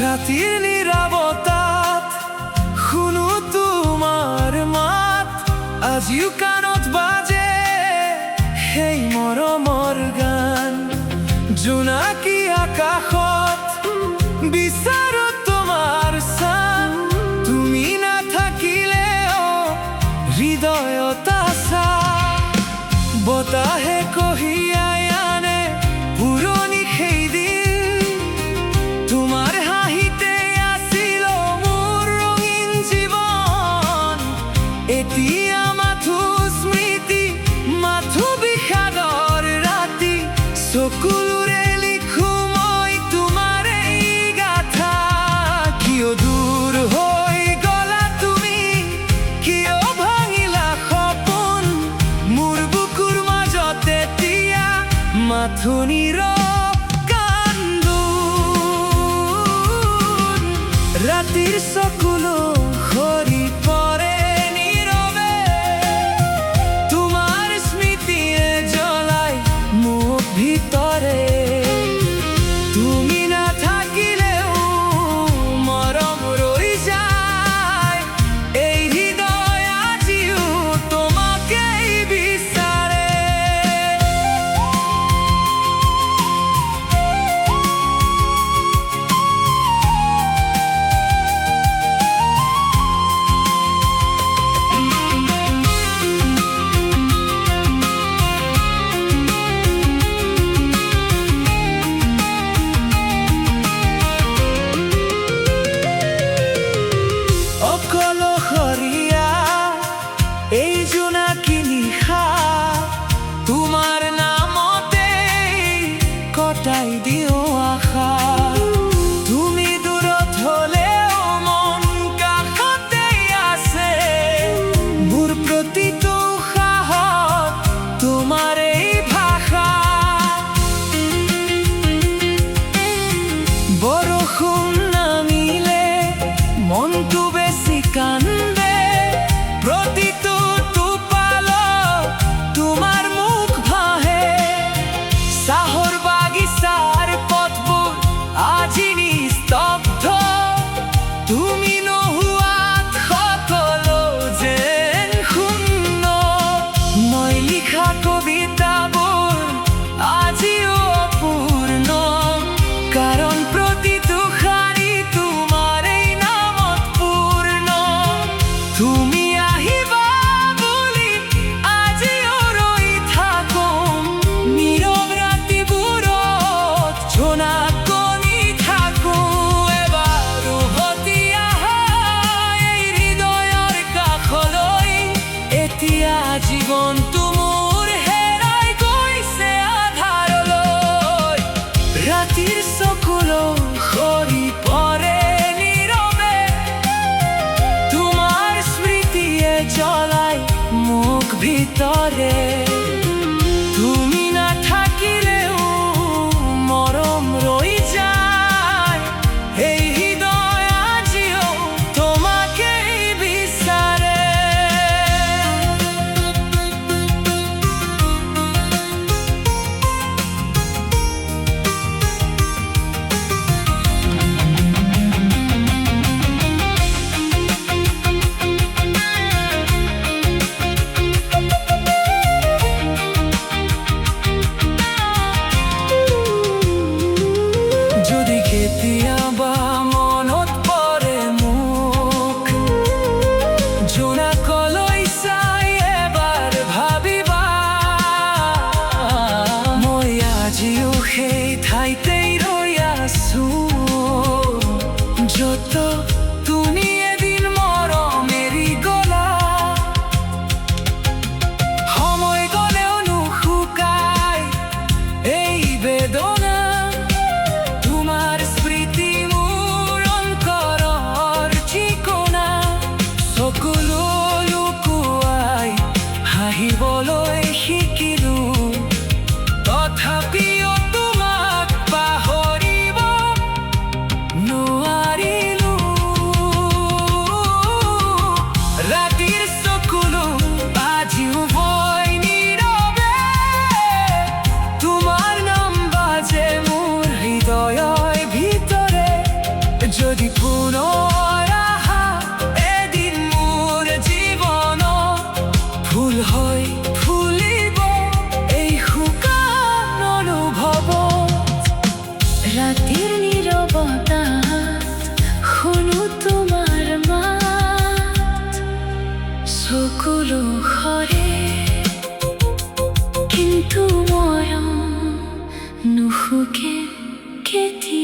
রাতির নীরৱতাত শুনো তোমাৰ মাত, আজিও কাণত বাজে সেই মৰমৰ গান। জোনাকী আকাশত বিচাৰো তোমাৰ চান, তুমি নাথাকিলেও হৃদয়ত আছা। বতাহে কঢ়িয়াই আনে পুৰণি সেই দিন, তোমাৰ হাঁহিতে আছিল মোৰ ৰঙীন জীৱন। এতিয়া মাথো স্মৃতি, মাথো বিষাদৰ ৰাতি, চকুলোৰে লিখো মই তোমাৰ এই গাথা। কিয় দূৰ হৈ গলা তুমি, কিয় ভাঙিলা সপোন, মোৰ বুকুৰ মাজত এতিয়া মাথো নীৰৱ কান্দোন। ৰাতিৰ চকুলো সৰি পৰে নীৰৱে, তোমাৰ স্মৃতিয়ে জ্বলাই মোক ভিতৰে। তুমি নাথাকিলেও মৰম ৰৈ যায়, এই হৃদয় আজিও তোমাকেই বিচাৰে। অকলশৰীয়া এই জোনাকী নিশা, তোমাৰ নামতেই কটাই দিওঁ আশা। তুমি দূৰত হ'লেও মন কাষতেই আছে, মোৰ প্ৰতিটো উশাহত তোমাৰ এই ভাষা। বৰষুণ নামিলে মনটো বেছি কান্দে, প্ৰতিটো টোপালত তোমাৰ মুখ ভাহে। চাহৰ বাগিচাৰ পথবোৰ আজি নিস্তব্ধ, তুমি নোহোৱাত সকলো যেন শূন্য। মই লিখা কবিতাবোৰ আজিও অপূৰ্ণ, কাৰণ প্ৰতিটো শাৰী তোমাৰ এই নামত পূৰ্ণ। তুমি আহিবা বুলি আজিও ৰৈ থাকোঁ, নীৰৱ ৰাতিবোৰত জোনাকনি থাকোঁ। এবাৰ উভতি আহা এই হৃদয়ৰ কাষলৈ, এতিয়া জীৱনটো মোৰ হেৰাই গৈছে আধাৰলৈ। ৰাতিৰ চকুলো সৰি পৰে নীৰৱে, তোমাৰ স্মৃতিয়ে জ্বলাই মোক ভিতৰে। তুমি নাথাকিলেও মৰম ৰৈ যায়, এই হৃদয় আজিও তোমাকেই বিচাৰে। যদি কেতিয়াবা মনত পৰে মোক, জোনাকলৈ চাই এবাৰ ভাবিবা, মই আজিও সেই ঠাইতেই ৰৈ আছো, য'ত তুমি এদিন মৰম এৰি গলা। সময় গ'লেও নুশুকাই এই বেদনা, কেটি